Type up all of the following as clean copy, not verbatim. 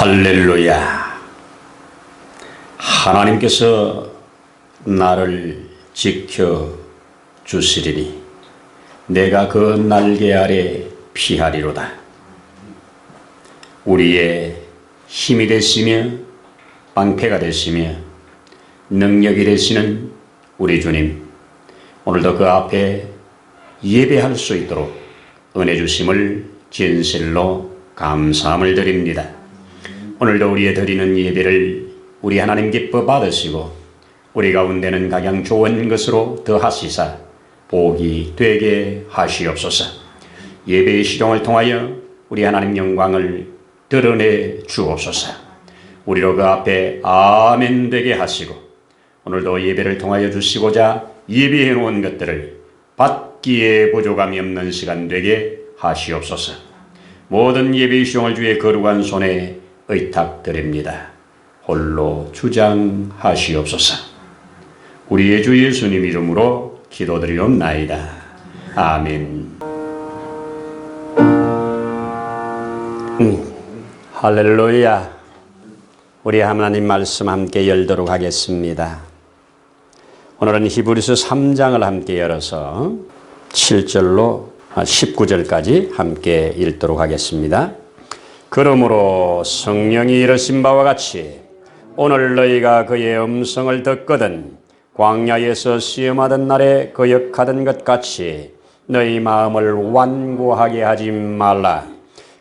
할렐루야. 하나님께서 나를 지켜 주시리니 내가 그 날개 아래 피하리로다. 우리의 힘이 되시며 방패가 되시며 능력이 되시는 우리 주님, 오늘도 그 앞에 예배할 수 있도록 은혜 주심을 진실로 감사함을 드립니다. 오늘도 우리의 드리는 예배를 우리 하나님 기뻐 받으시고 우리 가운데는 각양 좋은 것으로 더하시사 복이 되게 하시옵소서. 예배의 시종을 통하여 우리 하나님 영광을 드러내 주옵소서. 우리로 그 앞에 아멘 되게 하시고 오늘도 예배를 통하여 주시고자 예비해 놓은 것들을 받기에 부족함이 없는 시간 되게 하시옵소서. 모든 예배의 시종을 주의 거룩한 손에 의탁드립니다. 홀로 주장하시옵소서. 우리의 주 예수님 이름으로 기도드리옵나이다. 아멘. 할렐루야. 우리 하나님 말씀 함께 열도록 하겠습니다. 오늘은 히브리서 3장을 함께 열어서 7절로 19절까지 함께 읽도록 하겠습니다. 그러므로 성령이 이르신 바와 같이 오늘 너희가 그의 음성을 듣거든 광야에서 시험하던 날에 거역하던 것 같이 너희 마음을 완고하게 하지 말라.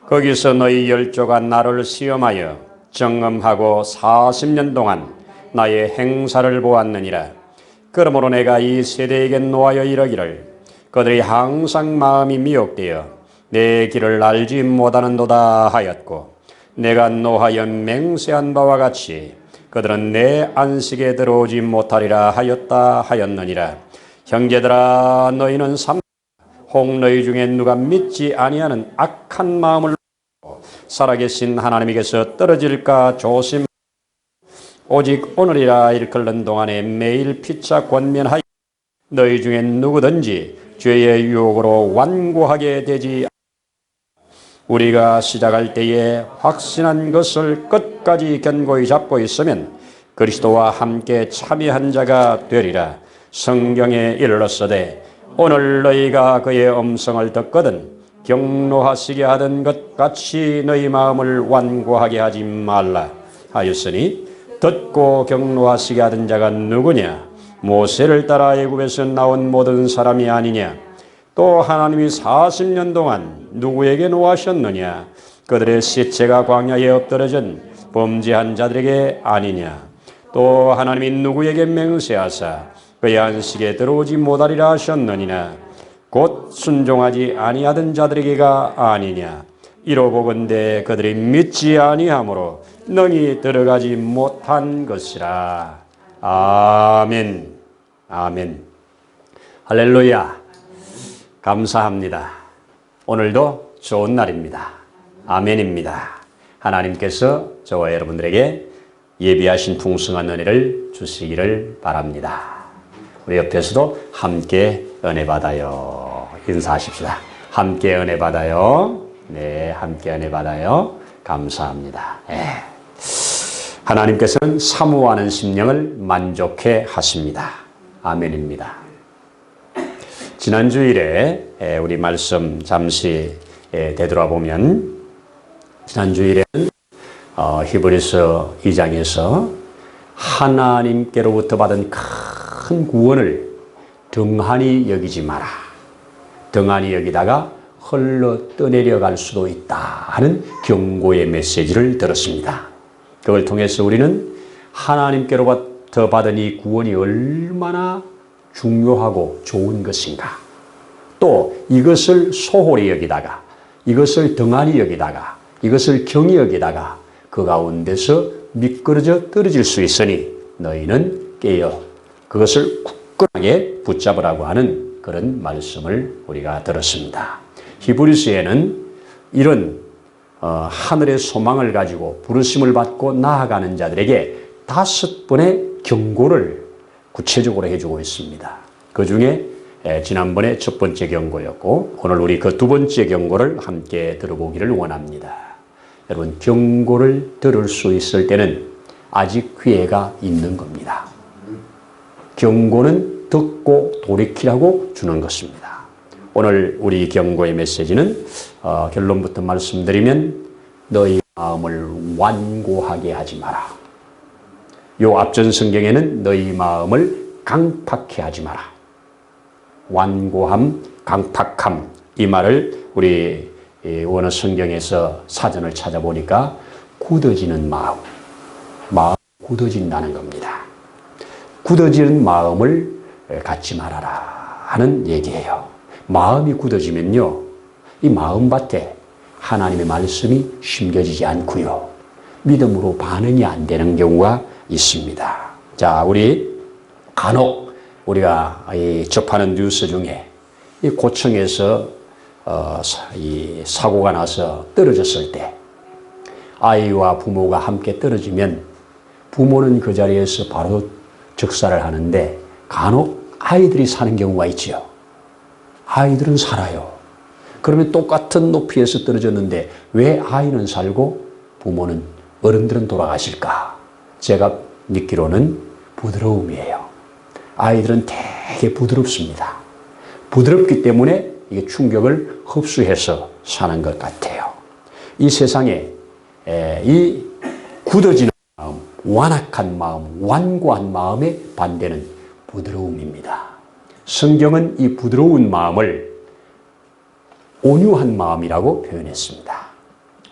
거기서 너희 열조가 나를 시험하여 정음하고 40년 동안 나의 행사를 보았느니라. 그러므로 내가 이 세대에게 노하여 이르기를 그들이 항상 마음이 미혹되어 내 길을 알지 못하는도다 하였고 내가 노하여 맹세한 바와 같이 그들은 내 안식에 들어오지 못하리라 하였다 하였느니라. 형제들아, 너희는 혹 너희 중에 누가 믿지 아니하는 악한 마음을 살아계신 하나님에게서 떨어질까 조심. 오직 오늘이라 일컬는 동안에 매일 피차 권면하여 너희 중에 누구든지 죄의 유혹으로 완고하게 되지. 우리가 시작할 때에 확신한 것을 끝까지 견고히 잡고 있으면 그리스도와 함께 참여한 자가 되리라. 성경에 일렀으되 오늘 너희가 그의 음성을 듣거든 경노하시게 하던 것 같이 너희 마음을 완고하게 하지 말라 하였으니 듣고 경노하시게 하던 자가 누구냐? 모세를 따라 애굽에서 나온 모든 사람이 아니냐? 또 하나님이 40년 동안 누구에게 노하셨느냐? 그들의 시체가 광야에 엎드러진 범죄한 자들에게 아니냐? 또 하나님이 누구에게 맹세하사 그의 안식에 들어오지 못하리라 하셨느니나 곧 순종하지 아니하던 자들에게가 아니냐? 이로보건대 그들이 믿지 아니하므로 능히 들어가지 못한 것이라. 아멘. 아멘. 할렐루야. 감사합니다. 오늘도 좋은 날입니다. 아멘입니다. 하나님께서 저와 여러분들에게 예비하신 풍성한 은혜를 주시기를 바랍니다. 우리 옆에서도 함께 은혜 받아요. 인사하십시다. 함께 은혜 받아요. 네, 함께 은혜 받아요. 감사합니다. 네. 하나님께서는 사모하는 심령을 만족해 하십니다. 아멘입니다. 지난 주일에 우리 말씀 잠시 되돌아보면 지난 주일에는 히브리서 2장에서 하나님께로부터 받은 큰 구원을 등한히 여기지 마라. 등한히 여기다가 흘러 떠내려갈 수도 있다 하는 경고의 메시지를 들었습니다. 그걸 통해서 우리는 하나님께로부터 받은 이 구원이 얼마나 중요하고 좋은 것인가, 또 이것을 소홀히 여기다가 이것을 등한히 여기다가 이것을 경히 여기다가 그 가운데서 미끄러져 떨어질 수 있으니 너희는 깨어 그것을 굳건하게 붙잡으라고 하는 그런 말씀을 우리가 들었습니다. 히브리서에는 이런 하늘의 소망을 가지고 부르심을 받고 나아가는 자들에게 5번의 경고를 구체적으로 해주고 있습니다. 그 중에 지난번에 첫 번째 경고였고 오늘 우리 그 두 번째 경고를 함께 들어보기를 원합니다. 여러분 경고를 들을 수 있을 때는 아직 기회가 있는 겁니다. 경고는 듣고 돌이키라고 주는 것입니다. 오늘 우리 경고의 메시지는 결론부터 말씀드리면 너희 마음을 완고하게 하지 마라. 요 앞전 성경에는 너희 마음을 강팍해 하지 마라. 완고함, 강팍함 이 말을 우리 원어 성경에서 사전을 찾아보니까 굳어지는 마음, 굳어진다는 겁니다. 굳어지는 마음을 갖지 말아라 하는 얘기예요. 마음이 굳어지면요, 이 마음밭에 하나님의 말씀이 심겨지지 않고요, 믿음으로 반응이 안 되는 경우가 있습니다. 자, 우리 간혹 우리가 접하는 뉴스 중에 이 고층에서 이 사고가 나서 떨어졌을 때 아이와 부모가 함께 떨어지면 부모는 그 자리에서 바로 즉사를 하는데 간혹 아이들이 사는 경우가 있지요. 아이들은 살아요. 그러면 똑같은 높이에서 떨어졌는데 왜 아이는 살고 부모는, 어른들은 돌아가실까? 제가 믿기로는 부드러움이에요. 아이들은 되게 부드럽습니다. 부드럽기 때문에 이게 충격을 흡수해서 사는 것 같아요. 이 세상에 이 굳어지는 마음, 완악한 마음, 완고한 마음의 반대는 부드러움입니다. 성경은 이 부드러운 마음을 온유한 마음이라고 표현했습니다.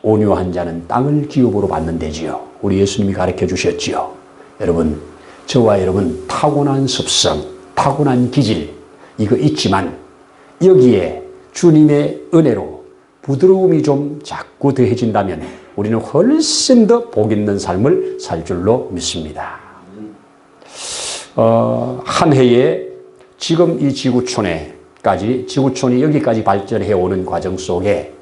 온유한 자는 땅을 기업으로 받는대지요. 우리 예수님이 가르쳐 주셨지요. 여러분, 저와 여러분 타고난 습성, 타고난 기질 이거 있지만 여기에 주님의 은혜로 부드러움이 좀 자꾸 더해진다면 우리는 훨씬 더 복 있는 삶을 살 줄로 믿습니다. 한 해에 지금 이 지구촌이 여기까지 발전해 오는 과정 속에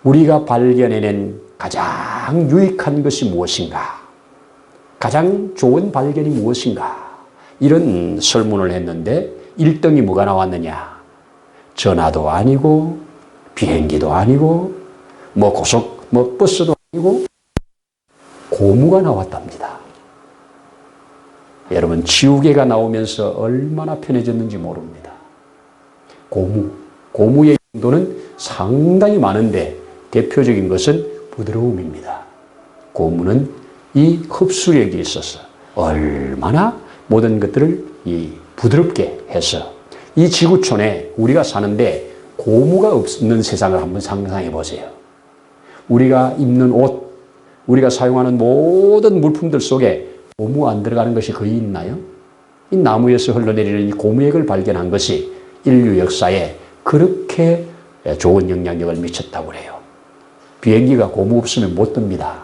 우리가 발견해낸 가장 유익한 것이 무엇인가? 가장 좋은 발견이 무엇인가? 이런 설문을 했는데 1등이 뭐가 나왔느냐? 전화도 아니고 비행기도 아니고 버스도 아니고 고무가 나왔답니다. 여러분, 지우개가 나오면서 얼마나 편해졌는지 모릅니다. 고무의 용도는 상당히 많은데 대표적인 것은 부드러움입니다. 고무는 이 흡수력이 있어서 얼마나 모든 것들을 부드럽게 해서 이 지구촌에 우리가 사는데 고무가 없는 세상을 한번 상상해 보세요. 우리가 입는 옷, 우리가 사용하는 모든 물품들 속에 고무 안 들어가는 것이 거의 있나요? 이 나무에서 흘러내리는 이 고무액을 발견한 것이 인류 역사에 그렇게 좋은 영향력을 미쳤다고 해요. 비행기가 고무 없으면 못 뜹니다.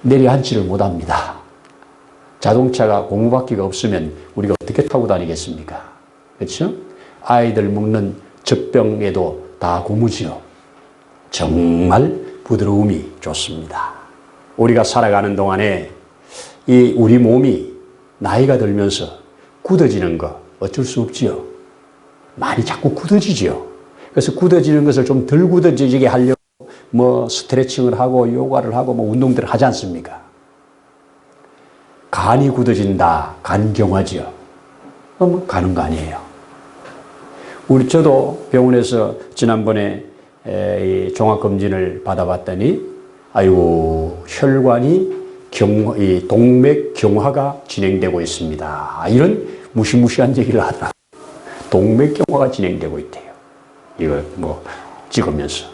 내려앉지를 못합니다. 자동차가 고무바퀴가 없으면 우리가 어떻게 타고 다니겠습니까? 그렇죠? 아이들 먹는 젖병에도 다 고무지요. 정말 부드러움이 좋습니다. 우리가 살아가는 동안에 우리 몸이 나이가 들면서 굳어지는 거 어쩔 수 없지요. 많이 자꾸 굳어지지요. 그래서 굳어지는 것을 좀 덜 굳어지게 하려고 스트레칭을 하고 요가를 하고 운동들을 하지 않습니까? 간이 굳어진다. 간경화지요. 가는 거 아니에요. 저도 병원에서 지난번에 종합검진을 받아봤더니 혈관이 동맥 경화가 진행되고 있습니다. 이런 무시무시한 얘기를 하더라고요. 동맥 경화가 진행되고 있대요. 이걸 찍으면서.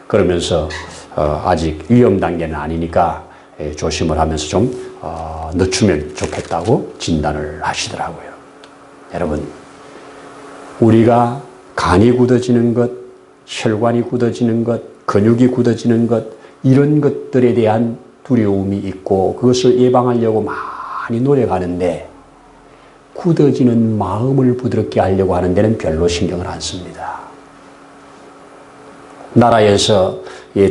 그러면서 아직 위험 단계는 아니니까 조심을 하면서 좀 늦추면 좋겠다고 진단을 하시더라고요. 여러분, 우리가 간이 굳어지는 것, 혈관이 굳어지는 것, 근육이 굳어지는 것, 이런 것들에 대한 두려움이 있고 그것을 예방하려고 많이 노력하는데 굳어지는 마음을 부드럽게 하려고 하는 데는 별로 신경을 안 씁니다. 나라에서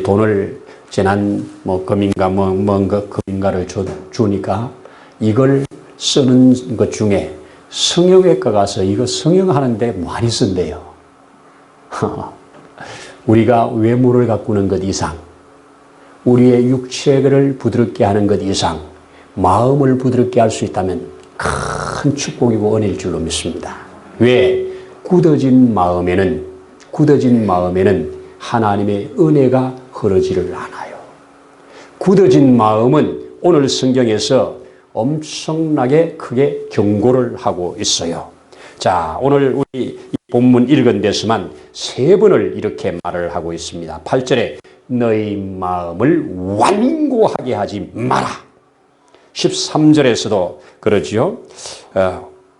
돈을 지난 금인가를 주니까 이걸 쓰는 것 중에 성형외과 가서 이거 성형하는데 많이 쓴대요. 우리가 외모를 가꾸는 것 이상 우리의 육체를 부드럽게 하는 것 이상 마음을 부드럽게 할 수 있다면 큰 축복이고 은혜일 줄로 믿습니다. 왜? 굳어진 마음에는 하나님의 은혜가 흐르지를 않아요. 굳어진 마음은 오늘 성경에서 엄청나게 크게 경고를 하고 있어요. 자, 오늘 우리 이 본문 읽은 데서만 3번을 이렇게 말을 하고 있습니다. 8절에 너희 마음을 완고하게 하지 마라. 13절에서도 그러지요.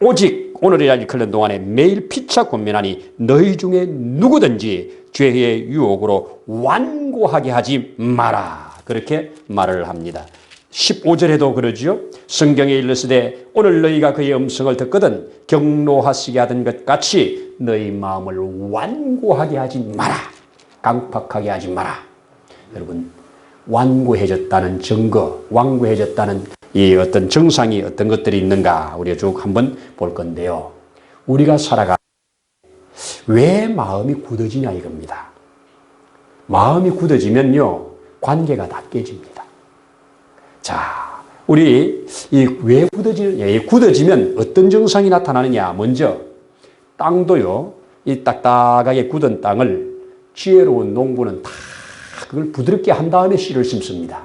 오직 오늘이라 일컬는 동안에 매일 피차 권면하니 너희 중에 누구든지 죄의 유혹으로 완고하게 하지 마라. 그렇게 말을 합니다. 15절에도 그러지요. 성경에 일렀으되 오늘 너희가 그의 음성을 듣거든 경노하시게 하던 것 같이 너희 마음을 완고하게 하지 마라. 강팍하게 하지 마라. 여러분, 완고해졌다는 증거, 완고해졌다는 이 어떤 증상이 어떤 것들이 있는가 우리가 쭉 한번 볼 건데요. 우리가 살아가 왜 마음이 굳어지냐 이겁니다. 마음이 굳어지면요 관계가 다 깨집니다. 자, 우리 이 왜 굳어지느냐? 이 굳어지면 어떤 증상이 나타나느냐? 먼저 땅도요, 이 딱딱하게 굳은 땅을 지혜로운 농부는 다 그걸 부드럽게 한 다음에 씨를 심습니다.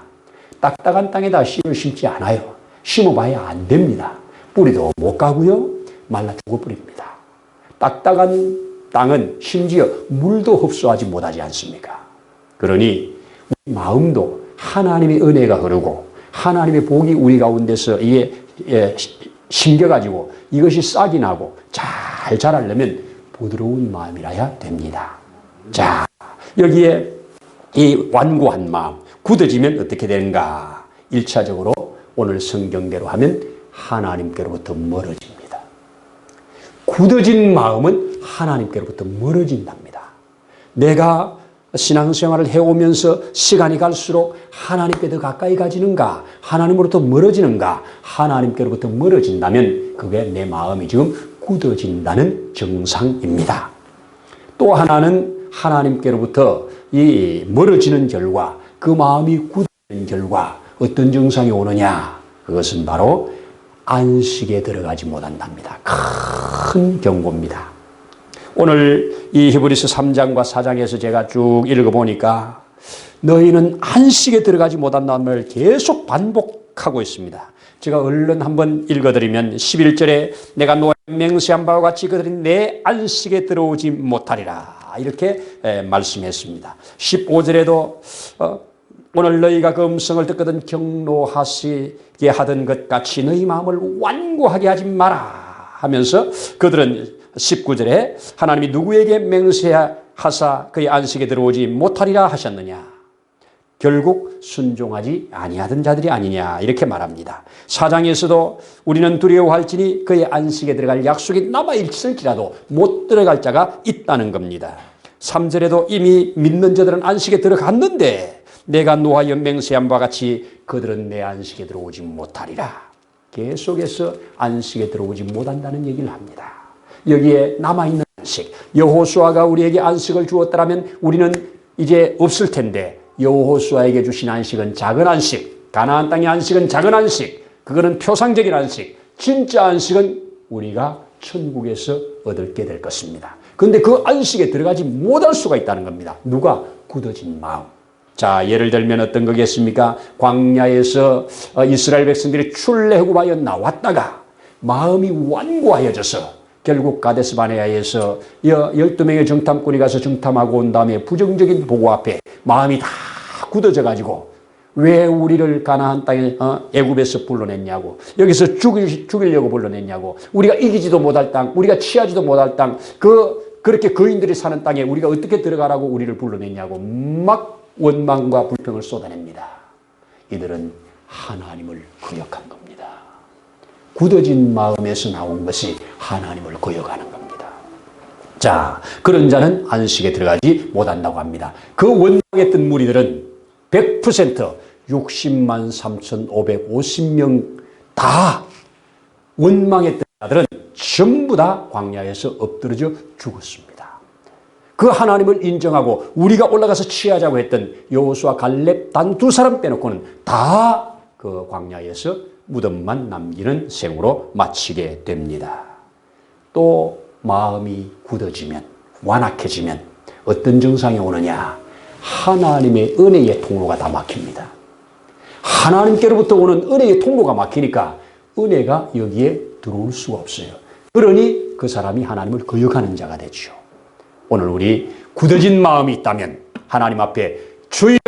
딱딱한 땅에다 씨를 심지 않아요. 심어봐야 안 됩니다. 뿌리도 못 가고요, 말라 죽어버립니다. 딱딱한 땅은 심지어 물도 흡수하지 못하지 않습니까? 그러니 우리 마음도 하나님의 은혜가 흐르고 하나님의 복이 우리 가운데서 이게 심겨가지고 이것이 싹이 나고 잘 자라려면 부드러운 마음이라야 됩니다. 자, 여기에 이 완고한 마음, 굳어지면 어떻게 되는가? 1차적으로 오늘 성경대로 하면 하나님께로부터 멀어집니다. 굳어진 마음은 하나님께로부터 멀어진답니다. 내가 신앙생활을 해오면서 시간이 갈수록 하나님께 더 가까이 가지는가? 하나님으로부터 멀어지는가? 하나님께로부터 멀어진다면 그게 내 마음이 지금 굳어진다는 증상입니다. 또 하나는 하나님께로부터 이 멀어지는 결과, 그 마음이 굳어지는 결과 어떤 증상이 오느냐? 그것은 바로 안식에 들어가지 못한답니다. 큰 경고입니다. 오늘 이 히브리서 3장과 4장에서 제가 쭉 읽어보니까 너희는 안식에 들어가지 못한다는 말을 계속 반복하고 있습니다. 제가 얼른 한번 읽어드리면 11절에 내가 노아에 맹세한 바와 같이 그들이 내 안식에 들어오지 못하리라 이렇게 말씀했습니다. 15절에도 오늘 너희가 그 음성을 듣거든 경노하시게 하던 것 같이 너희 마음을 완고하게 하지 마라 하면서 그들은 19절에 하나님이 누구에게 맹세하사 그의 안식에 들어오지 못하리라 하셨느냐? 결국 순종하지 아니하던 자들이 아니냐 이렇게 말합니다. 4장에서도 우리는 두려워할지니 그의 안식에 들어갈 약속이 남아있을지라도 못 들어갈 자가 있다는 겁니다. 3절에도 이미 믿는 자들은 안식에 들어갔는데 내가 노하여 맹세한 바와 같이 그들은 내 안식에 들어오지 못하리라. 계속해서 안식에 들어오지 못한다는 얘기를 합니다. 여기에 남아있는 안식, 여호수아가 우리에게 안식을 주었더라면 우리는 이제 없을 텐데 여호수아에게 주신 안식은 작은 안식, 가나안 땅의 안식은 작은 안식, 그거는 표상적인 안식, 진짜 안식은 우리가 천국에서 얻게 될 것입니다. 그런데 그 안식에 들어가지 못할 수가 있다는 겁니다. 누가? 굳어진 마음. 자, 예를 들면 어떤 거겠습니까? 광야에서 이스라엘 백성들이 출애굽하여 나왔다가 마음이 완고하여져서 결국 가데스 바네아에서 12명의 정탐꾼이 가서 정탐하고 온 다음에 부정적인 보고 앞에 마음이 다 굳어져 가지고 왜 우리를 가나안 땅에 애굽에서 불러냈냐고, 여기서 죽이려고 불러냈냐고, 우리가 이기지도 못할 땅, 우리가 취하지도 못할 땅, 그렇게 거인들이 사는 땅에 우리가 어떻게 들어가라고 우리를 불러냈냐고 막 원망과 불평을 쏟아냅니다. 이들은 하나님을 거역한 겁니다. 굳어진 마음에서 나온 것이 하나님을 거역하는 겁니다. 자, 그런 자는 안식에 들어가지 못한다고 합니다. 그 원망했던 무리들은 100% 60만 3,550명 다 원망했던 자들은 전부 다 광야에서 엎드러져 죽었습니다. 그 하나님을 인정하고 우리가 올라가서 취하자고 했던 여호수아 갈렙 단 두 사람 빼놓고는 다 그 광야에서 무덤만 남기는 셈으로 마치게 됩니다. 또 마음이 굳어지면, 완악해지면 어떤 증상이 오느냐? 하나님의 은혜의 통로가 다 막힙니다. 하나님께로부터 오는 은혜의 통로가 막히니까 은혜가 여기에 들어올 수가 없어요. 그러니 그 사람이 하나님을 거역하는 자가 되죠. 오늘 우리 굳어진 마음이 있다면 하나님 앞에 주여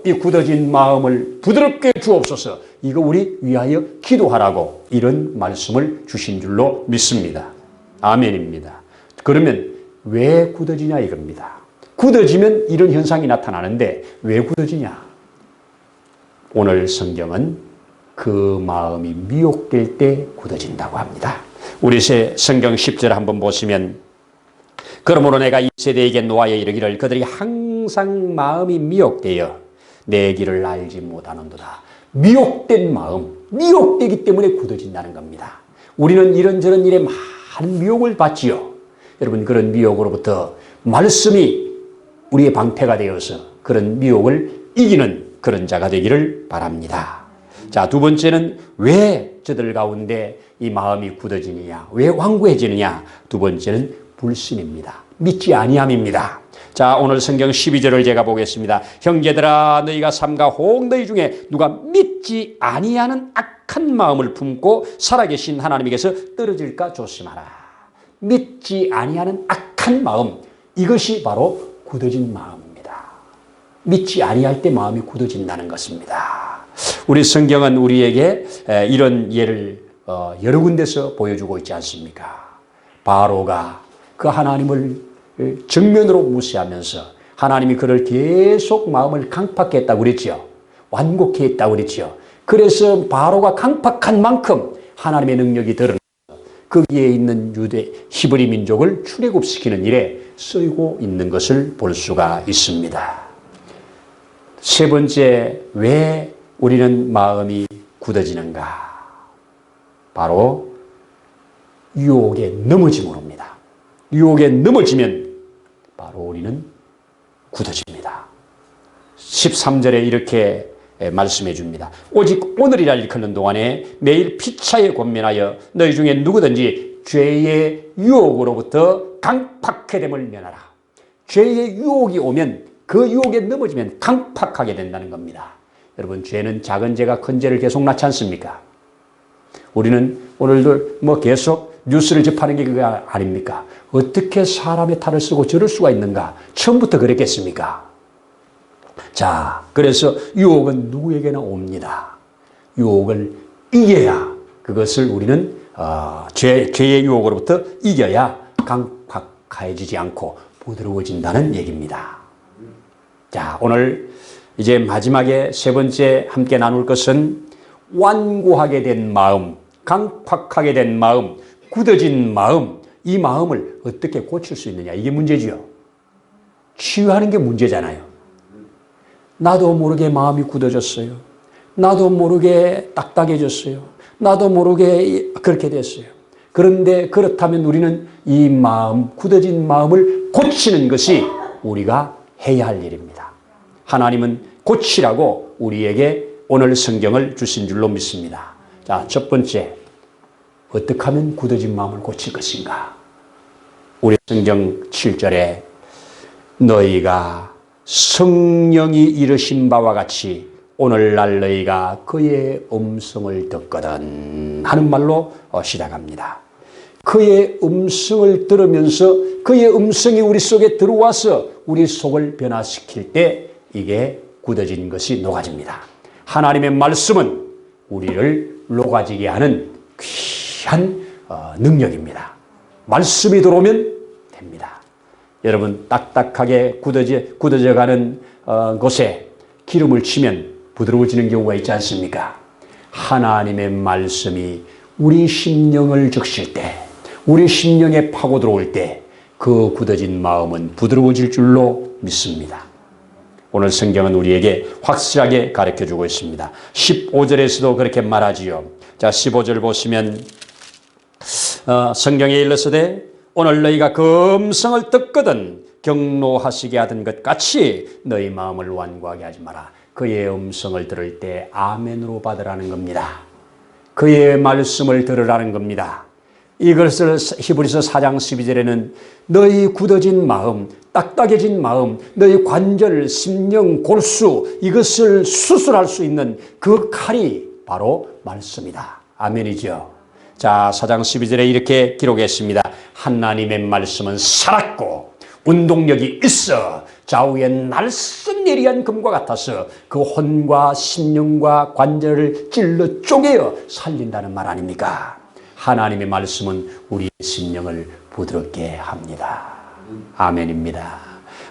이 굳어진 마음을 부드럽게 주옵소서, 이거 우리 위하여 기도하라고 이런 말씀을 주신 줄로 믿습니다. 아멘입니다. 그러면 왜 굳어지냐 이겁니다. 굳어지면 이런 현상이 나타나는데 왜 굳어지냐? 오늘 성경은 그 마음이 미혹될 때 굳어진다고 합니다. 우리 성경 10절 한번 보시면, 그러므로 내가 이 세대에게 노하여 이르기를 그들이 항상 마음이 미혹되어 내 길을 알지 못하는도다. 미혹된 마음, 미혹되기 때문에 굳어진다는 겁니다. 우리는 이런저런 일에 많은 미혹을 받지요. 여러분, 그런 미혹으로부터 말씀이 우리의 방패가 되어서 그런 미혹을 이기는 그런 자가 되기를 바랍니다. 자, 두 번째는 왜 저들 가운데 이 마음이 굳어지느냐, 왜 완고해지느냐? 두 번째는 불신입니다. 믿지 아니함입니다. 자, 오늘 성경 12절을 제가 보겠습니다. 형제들아, 너희가 삼가 혹 너희 중에 누가 믿지 아니하는 악한 마음을 품고 살아계신 하나님에게서 떨어질까 조심하라. 믿지 아니하는 악한 마음, 이것이 바로 굳어진 마음입니다. 믿지 아니할 때 마음이 굳어진다는 것입니다. 우리 성경은 우리에게 이런 예를 여러 군데서 보여주고 있지 않습니까? 바로가 그 하나님을 정면으로 무시하면서 하나님이 그를 계속 마음을 강팍케 했다고 그랬죠. 완곡케 했다고 그랬죠. 그래서 바로가 강팍한 만큼 하나님의 능력이 드러나서 거기에 있는 유대 히브리 민족을 출애굽시키는 일에 쓰이고 있는 것을 볼 수가 있습니다. 세 번째, 왜 우리는 마음이 굳어지는가? 바로 유혹에 넘어짐으로입니다. 유혹에 넘어지면 바로 우리는 굳어집니다. 13절에 이렇게 말씀해 줍니다. 오직 오늘이라 일컫는 동안에 매일 피차에 권면하여 너희 중에 누구든지 죄의 유혹으로부터 강팍해 됨을 면하라. 죄의 유혹이 오면 그 유혹에 넘어지면 강팍하게 된다는 겁니다. 여러분, 죄는 작은 죄가 큰 죄를 계속 낳지 않습니까? 우리는 오늘도 계속 뉴스를 접하는 게 그거 아닙니까? 어떻게 사람의 탈을 쓰고 저럴 수가 있는가? 처음부터 그랬겠습니까? 자, 그래서 유혹은 누구에게나 옵니다. 유혹을 이겨야, 그것을 우리는 죄의 유혹으로부터 이겨야 강팍해지지 않고 부드러워진다는 얘기입니다. 자, 오늘 이제 마지막에 세 번째 함께 나눌 것은 완고하게 된 마음, 강팍하게 된 마음, 굳어진 마음, 이 마음을 어떻게 고칠 수 있느냐, 이게 문제지요. 치유하는 게 문제잖아요. 나도 모르게 마음이 굳어졌어요. 나도 모르게 딱딱해졌어요. 나도 모르게 그렇게 됐어요. 그런데 그렇다면 우리는 이 마음, 굳어진 마음을 고치는 것이 우리가 해야 할 일입니다. 하나님은 고치라고 우리에게 오늘 성경을 주신 줄로 믿습니다. 자, 첫 번째, 어떻게 하면 굳어진 마음을 고칠 것인가? 우리 성경 7절에 너희가 성령이 이르신 바와 같이 오늘날 너희가 그의 음성을 듣거든 하는 말로 시작합니다. 그의 음성을 들으면서 그의 음성이 우리 속에 들어와서 우리 속을 변화시킬 때 이게 굳어진 것이 녹아집니다. 하나님의 말씀은 우리를 녹아지게 하는 귀한 능력입니다. 말씀이 들어오면 됩니다. 여러분, 딱딱하게 굳어져가는 곳에 기름을 치면 부드러워지는 경우가 있지 않습니까? 하나님의 말씀이 우리 심령을 적실 때, 우리 심령에 파고 들어올 때 그 굳어진 마음은 부드러워질 줄로 믿습니다. 오늘 성경은 우리에게 확실하게 가르쳐주고 있습니다. 15절에서도 그렇게 말하지요. 자, 15절 보시면 성경에 일렀으되 오늘 너희가 그 음성을 듣거든 경노하시게 하던 것 같이 너희 마음을 완고하게 하지 마라. 그의 음성을 들을 때 아멘으로 받으라는 겁니다. 그의 말씀을 들으라는 겁니다. 이것을 히브리서 4장 12절에는 너희 굳어진 마음, 딱딱해진 마음, 너희 관절, 심령, 골수 이것을 수술할 수 있는 그 칼이 바로 말씀이다. 아멘이죠. 자, 4장 12절에 이렇게 기록했습니다. 하나님의 말씀은 살았고 운동력이 있어 좌우에 날쌘 예리한 금과 같아서 그 혼과 심령과 관절을 찔러 쪼개어 살린다는 말 아닙니까? 하나님의 말씀은 우리의 심령을 부드럽게 합니다. 아멘입니다.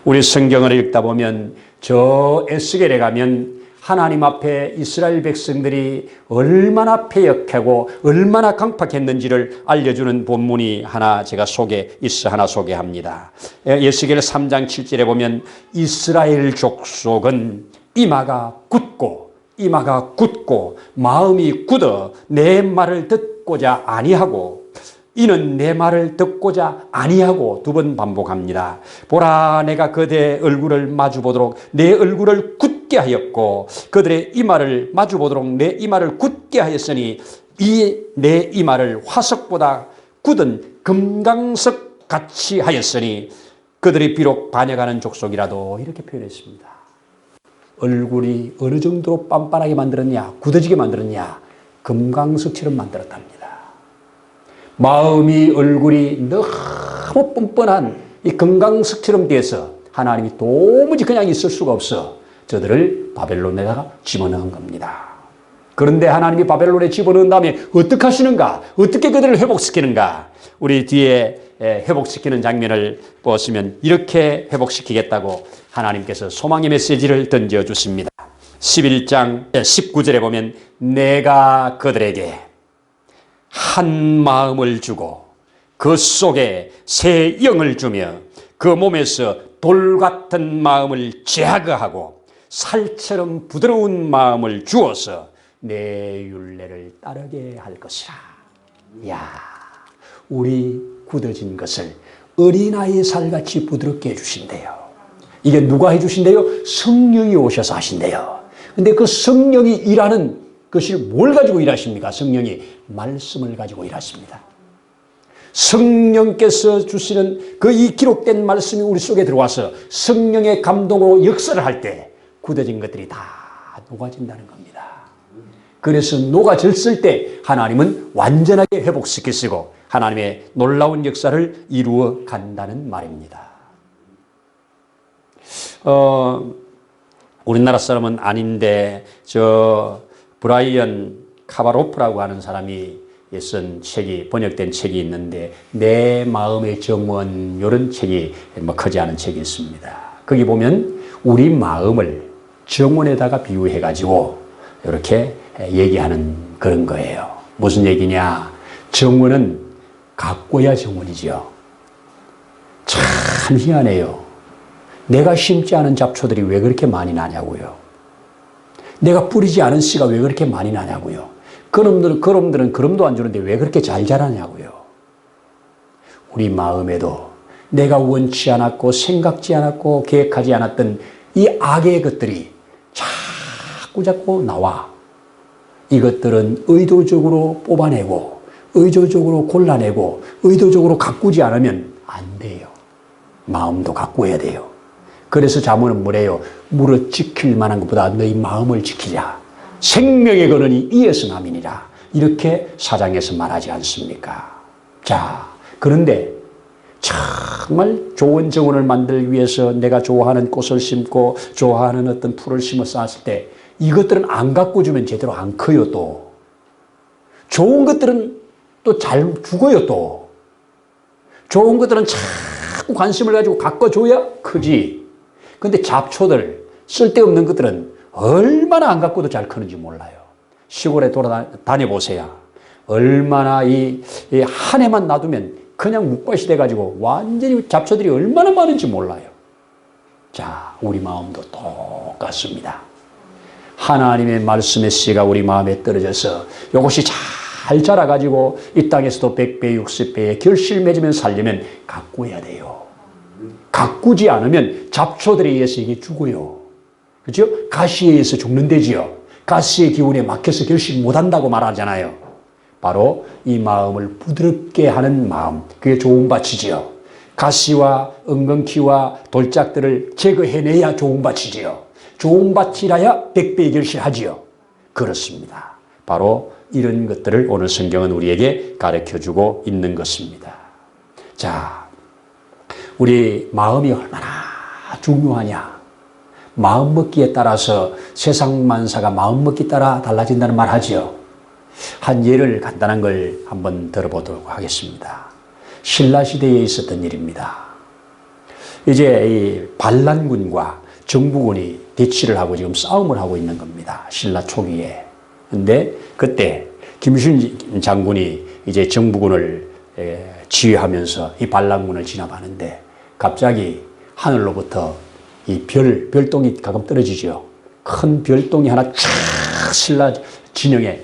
우리 성경을 읽다 보면 저 에스겔에 가면 하나님 앞에 이스라엘 백성들이 얼마나 패역하고 얼마나 강팍했는지를 알려주는 본문이 하나 제가 하나 소개합니다. 에스겔 3장 7절에 보면 이스라엘 족속은 이마가 굳고 마음이 굳어 내 말을 듣고자 아니하고 이는 내 말을 듣고자 아니하고 두 번 반복합니다. 보라 내가 그들의 얼굴을 마주보도록 내 얼굴을 굳게 하였고 그들의 이마를 마주보도록 내 이마를 굳게 하였으니 이 내 이마를 화석보다 굳은 금강석 같이 하였으니 그들이 비록 반역하는 족속이라도 이렇게 표현했습니다. 얼굴이 어느 정도로 빤빤하게 만들었냐, 굳어지게 만들었냐, 금강석처럼 만들었답니다. 마음이 얼굴이 너무 뻔뻔한 이 금강석처럼 돼서 하나님이 도무지 그냥 있을 수가 없어 저들을 바벨론에다가 집어넣은 겁니다. 그런데 하나님이 바벨론에 집어넣은 다음에 어떻게 하시는가? 어떻게 그들을 회복시키는가? 우리 뒤에 회복시키는 장면을 보시면 이렇게 회복시키겠다고 하나님께서 소망의 메시지를 던져주십니다. 11장 19절에 보면 내가 그들에게 한 마음을 주고 그 속에 새 영을 주며 그 몸에서 돌 같은 마음을 제거하고 살처럼 부드러운 마음을 주어서 내 율례를 따르게 할 것이라. 야, 우리 굳어진 것을 어린아이의 살같이 부드럽게 해주신대요. 이게 누가 해주신대요? 성령이 오셔서 하신대요. 근데 그 성령이 일하는 것이 뭘 가지고 일하십니까? 성령이 말씀을 가지고 일하십니다. 성령께서 주시는 그 이 기록된 말씀이 우리 속에 들어와서 성령의 감동으로 역사를 할 때 굳어진 것들이 다 녹아진다는 겁니다. 그래서 녹아졌을 때 하나님은 완전하게 회복시키시고 하나님의 놀라운 역사를 이루어 간다는 말입니다. 우리나라 사람은 아닌데 저 브라이언 카바로프라고 하는 사람이 쓴 책이 번역된 책이 있는데 내 마음의 정원 이런 책이 크지 않은 책이 있습니다. 거기 보면 우리 마음을 정원에다가 비유해 가지고 이렇게 얘기하는 그런 거예요. 무슨 얘기냐? 정원은 가꿔야 정원이죠. 참 희한해요. 내가 심지 않은 잡초들이 왜 그렇게 많이 나냐고요. 내가 뿌리지 않은 씨가 왜 그렇게 많이 나냐고요. 그놈들은 그럼도 안 주는데 왜 그렇게 잘 자라냐고요. 우리 마음에도 내가 원치 않았고 생각지 않았고 계획하지 않았던 이 악의 것들이 자꾸 나와. 이것들은 의도적으로 뽑아내고 의도적으로 골라내고 의도적으로 가꾸지 않으면 안 돼요. 마음도 가꾸어야 돼요. 그래서 잠언은 뭐래요? 무릇 지킬 만한 것보다 너희 마음을 지키자. 생명의 근원이 이에서 남이니라. 이렇게 사장에서 말하지 않습니까? 자, 그런데 정말 좋은 정원을 만들기 위해서 내가 좋아하는 꽃을 심고 좋아하는 어떤 풀을 심어 쌓았을 때 이것들은 안 가꿔주면 제대로 안 커요. 또 좋은 것들은 또 잘 죽어요. 또 좋은 것들은 자꾸 관심을 가지고 가꿔줘야 크지. 근데 잡초들 쓸데없는 것들은 얼마나 안 가꿔도 잘 크는지 몰라요. 시골에 다녀보세요. 얼마나 한 해만 놔두면 그냥 묵밭이 돼가지고 완전히 잡초들이 얼마나 많은지 몰라요. 자, 우리 마음도 똑같습니다. 하나님의 말씀의 씨가 우리 마음에 떨어져서 이것이 잘 자라가지고 이 땅에서도 100배, 60배의 결실 맺으면 살려면 가꾸어야 돼요. 가꾸지 않으면 잡초들에 의해서 이게 죽어요. 그죠? 가시에 의해서 죽는다지요. 가시의 기운에 막혀서 결식 못한다고 말하잖아요. 바로 이 마음을 부드럽게 하는 마음, 그게 좋은 밭이지요. 가시와 엉겅퀴와 돌짝들을 제거해내야 좋은 밭이지요. 좋은 밭이라야 백배의 결실하지요. 그렇습니다. 바로 이런 것들을 오늘 성경은 우리에게 가르쳐주고 있는 것입니다. 자, 우리 마음이 얼마나 중요하냐. 마음먹기에 따라서 세상 만사가 마음먹기 따라 달라진다는 말 하지요. 한 예를 간단한 걸 한번 들어보도록 하겠습니다. 신라시대에 있었던 일입니다. 이제 이 반란군과 정부군이 대치를 하고 지금 싸움을 하고 있는 겁니다. 신라 초기에. 근데 그때 김유신 장군이 이제 정부군을 지휘하면서 이 반란군을 진압하는데 갑자기 하늘로부터 이 별똥이 가끔 떨어지죠. 큰 별똥이 하나 쫙 신라 진영에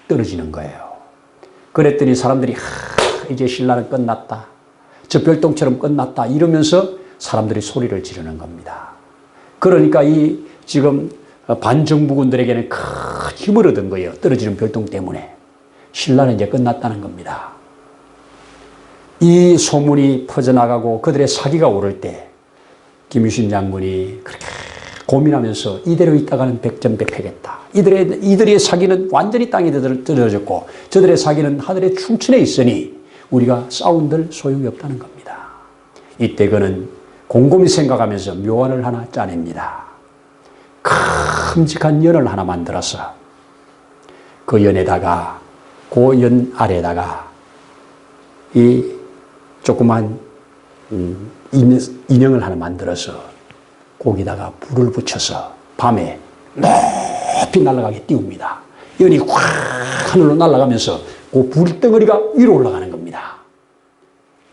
떨어지는 거예요. 그랬더니 사람들이 이제 신라는 끝났다. 저 별똥처럼 끝났다. 이러면서 사람들이 소리를 지르는 겁니다. 그러니까 이 지금 반정부군들에게는 큰 힘을 얻은 거예요. 떨어지는 별똥 때문에. 신라는 이제 끝났다는 겁니다. 이 소문이 퍼져나가고 그들의 사기가 오를 때 김유신 장군이 그렇게 고민하면서 이대로 있다가는 백전백패겠다. 이들의 사기는 완전히 땅에 들어졌고 저들의 사기는 하늘의 충천에 있으니 우리가 싸운들 소용이 없다는 겁니다. 이때 그는 곰곰이 생각하면서 묘안을 하나 짜냅니다. 큼직한 연을 하나 만들어서 그 연에다가 그 연 아래에다가 이 조그만 인형을 하나 만들어서 거기다가 불을 붙여서 밤에 높이 날아가게 띄웁니다. 연이 확 하늘로 날아가면서 그 불덩어리가 위로 올라가는 겁니다.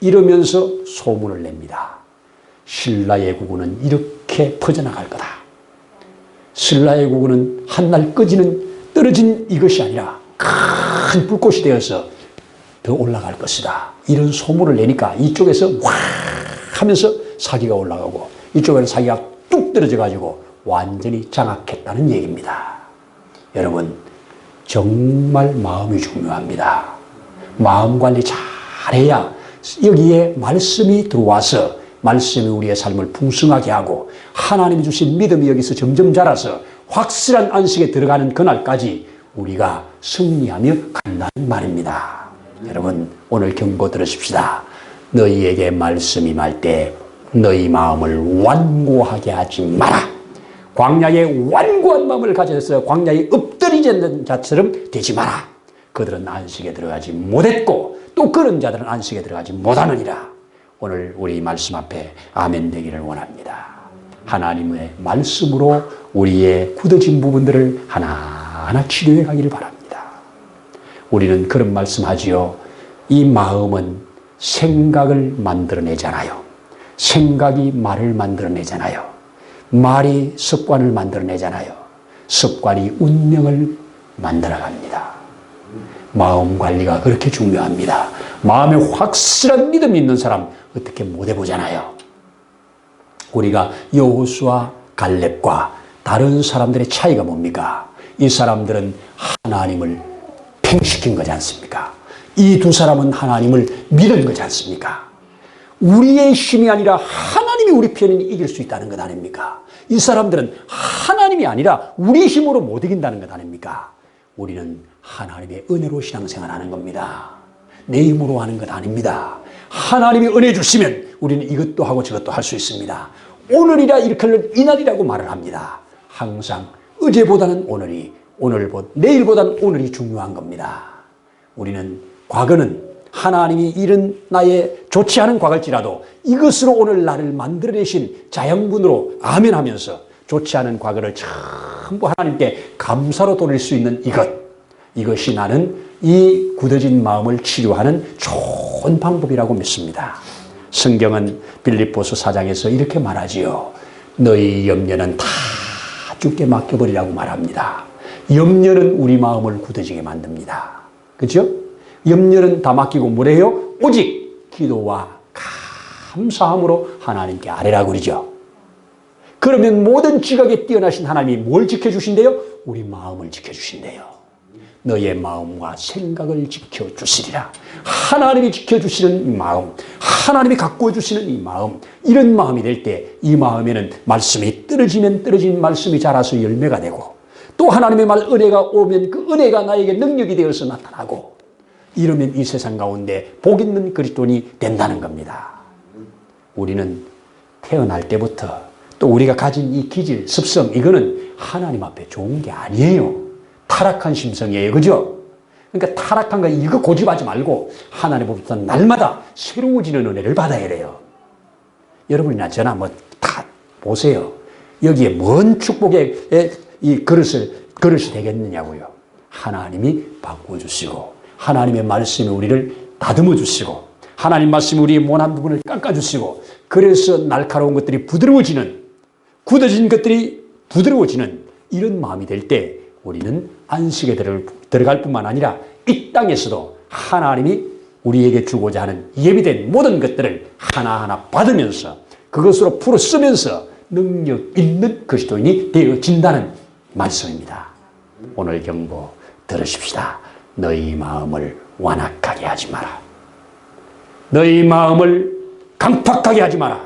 이러면서 소문을 냅니다. 신라의 국군은 이렇게 퍼져나갈 거다. 신라의 국군은 한날 떨어진 이것이 아니라 큰 불꽃이 되어서 더 올라갈 것이다. 이런 소문을 내니까 이쪽에서 확 하면서 사기가 올라가고 이쪽에는 사기가 뚝 떨어져가지고 완전히 장악했다는 얘기입니다. 여러분, 정말 마음이 중요합니다. 마음 관리 잘해야 여기에 말씀이 들어와서 말씀이 우리의 삶을 풍성하게 하고 하나님이 주신 믿음이 여기서 점점 자라서 확실한 안식에 들어가는 그날까지 우리가 승리하며 간다는 말입니다. 여러분, 오늘 경고 들으십시다. 너희에게 말씀이 말 때 너희 마음을 완고하게 하지 마라. 광야에 완고한 마음을 가져서 광야에 엎드리지 않는 자처럼 되지 마라. 그들은 안식에 들어가지 못했고 또 그런 자들은 안식에 들어가지 못하느니라. 오늘 우리 말씀 앞에 아멘 되기를 원합니다. 하나님의 말씀으로 우리의 굳어진 부분들을 하나하나 치료해 가기를 바랍니다. 우리는 그런 말씀하지요. 이 마음은 생각을 만들어내잖아요. 생각이 말을 만들어내잖아요. 말이 습관을 만들어내잖아요. 습관이 운명을 만들어갑니다. 마음 관리가 그렇게 중요합니다. 마음에 확실한 믿음이 있는 사람 어떻게 못 해보잖아요. 우리가 여호수아 갈렙과 다른 사람들의 차이가 뭡니까? 이 사람들은 하나님을 팽시킨 거지 않습니까? 이 두 사람은 하나님을 믿은 거지 않습니까? 우리의 힘이 아니라 하나님이 우리 편이 이길 수 있다는 것 아닙니까? 이 사람들은 하나님이 아니라 우리 힘으로 못 이긴다는 것 아닙니까? 우리는 하나님의 은혜로 신앙생활 하는 겁니다. 내 힘으로 하는 것 아닙니다. 하나님이 은혜 주시면 우리는 이것도 하고 저것도 할 수 있습니다. 오늘이라 이렇게 이날이라고 말을 합니다. 항상 어제보다는 오늘이, 내일보다는 오늘이 중요한 겁니다. 우리는 과거는 하나님이 이런 나의 좋지 않은 과거일지라도 이것으로 오늘 나를 만들어내신 자양분으로 아멘하면서 좋지 않은 과거를 전부 하나님께 감사로 돌릴 수 있는 이것이 나는 이 굳어진 마음을 치료하는 좋은 방법이라고 믿습니다. 성경은 빌립보서 4장에서 이렇게 말하지요. 너희 염려는 다 주께 맡겨버리라고 말합니다. 염려는 우리 마음을 굳어지게 만듭니다. 그렇죠? 염려는 다 맡기고 뭐래요? 오직 기도와 감사함으로 하나님께 아뢰라고 그러죠. 그러면 모든 지각에 뛰어나신 하나님이 뭘 지켜주신대요? 우리 마음을 지켜주신대요. 너의 마음과 생각을 지켜주시리라. 하나님이 지켜주시는 이 마음, 하나님이 가꾸어 주시는 이 마음, 이런 마음이 될 때 이 마음에는 말씀이 떨어지면 떨어진 말씀이 자라서 열매가 되고, 또 하나님의 말 은혜가 오면 그 은혜가 나에게 능력이 되어서 나타나고, 이러면 이 세상 가운데 복 있는 그리스도인이 된다는 겁니다. 우리는 태어날 때부터 또 우리가 가진 이 기질, 습성, 이거는 하나님 앞에 좋은 게 아니에요. 타락한 심성이에요. 그죠? 그러니까 타락한 거 이거 고집하지 말고 하나님으로부터 날마다 새로워지는 은혜를 받아야 돼요. 여러분이나 저나 뭐 다 보세요. 여기에 뭔 축복의 이 그릇이 되겠느냐고요. 하나님이 바꿔주시고, 하나님의 말씀이 우리를 다듬어 주시고, 하나님 말씀이 우리의 모난 부분을 깎아주시고, 그래서 날카로운 것들이 부드러워지는, 굳어진 것들이 부드러워지는 이런 마음이 될 때 우리는 안식에 들어갈 뿐만 아니라 이 땅에서도 하나님이 우리에게 주고자 하는 예비된 모든 것들을 하나하나 받으면서 그것으로 풀어 쓰면서 능력 있는 그리스도인이 되어진다는 말씀입니다. 오늘 경고 들으십시다. 너희 마음을 완악하게 하지 마라. 너희 마음을 강팍하게 하지 마라.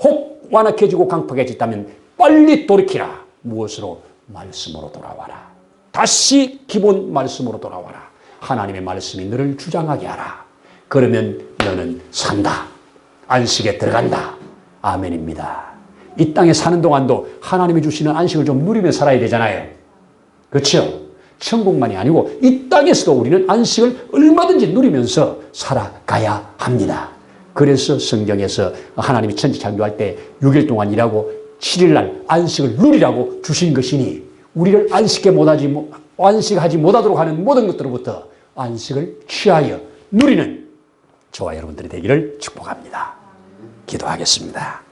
혹 완악해지고 강팍해졌다면 빨리 돌이키라. 무엇으로? 말씀으로 돌아와라. 다시 기본 말씀으로 돌아와라. 하나님의 말씀이 너를 주장하게 하라. 그러면 너는 산다. 안식에 들어간다. 아멘입니다. 이 땅에 사는 동안도 하나님이 주시는 안식을 좀 누리며 살아야 되잖아요. 그렇죠? 천국만이 아니고 이 땅에서도 우리는 안식을 얼마든지 누리면서 살아가야 합니다. 그래서 성경에서 하나님이 천지 창조할 때 6일 동안 일하고 7일 날 안식을 누리라고 주신 것이니, 우리를 안식하지 못하도록 하는 모든 것들로부터 안식을 취하여 누리는 저와 여러분들이 되기를 축복합니다. 기도하겠습니다.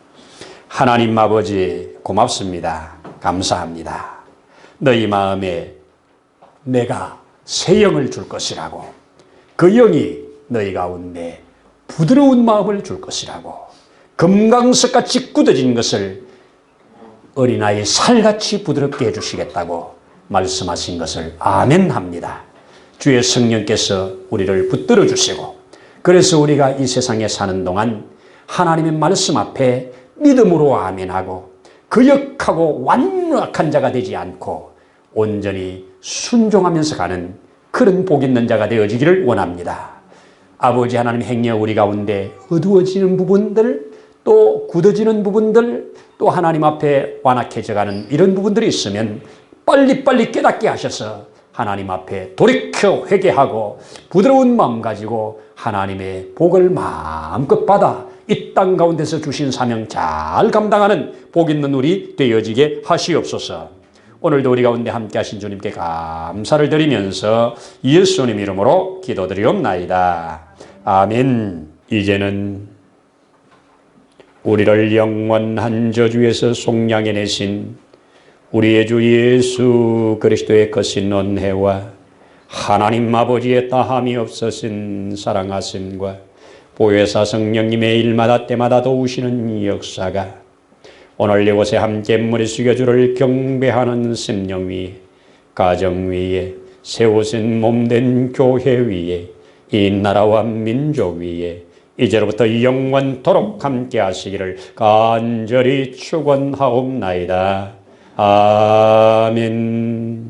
하나님 아버지, 고맙습니다. 감사합니다. 너희 마음에 내가 새 영을 줄 것이라고, 그 영이 너희 가운데 부드러운 마음을 줄 것이라고, 금강석같이 굳어진 것을 어린아이 살같이 부드럽게 해주시겠다고 말씀하신 것을 아멘합니다. 주의 성령께서 우리를 붙들어 주시고, 그래서 우리가 이 세상에 사는 동안 하나님의 말씀 앞에 믿음으로 아멘하고 거역하고 완악한 자가 되지 않고 온전히 순종하면서 가는 그런 복 있는 자가 되어지기를 원합니다. 아버지 하나님, 행여 우리 가운데 어두워지는 부분들, 또 굳어지는 부분들, 또 하나님 앞에 완악해져가는 이런 부분들이 있으면 빨리빨리 깨닫게 하셔서 하나님 앞에 돌이켜 회개하고 부드러운 마음 가지고 하나님의 복을 마음껏 받아 이 땅 가운데서 주신 사명 잘 감당하는 복 있는 우리 되어지게 하시옵소서. 오늘도 우리 가운데 함께 하신 주님께 감사를 드리면서 예수님 이름으로 기도드리옵나이다. 아멘. 이제는 우리를 영원한 저주에서 속량해내신 우리의 주 예수 그리스도의 거신 은혜와 하나님 아버지의 다함이 없으신 사랑하심과 보혜사 성령님의 일마다 때마다 도우시는 역사가 오늘 이곳에 함께 머리 숙여 주를 경배하는 심령 위에, 가정 위에, 세우신 몸된 교회 위에, 이 나라와 민족 위에 이제로부터 영원토록 함께 하시기를 간절히 축원하옵나이다. 아멘.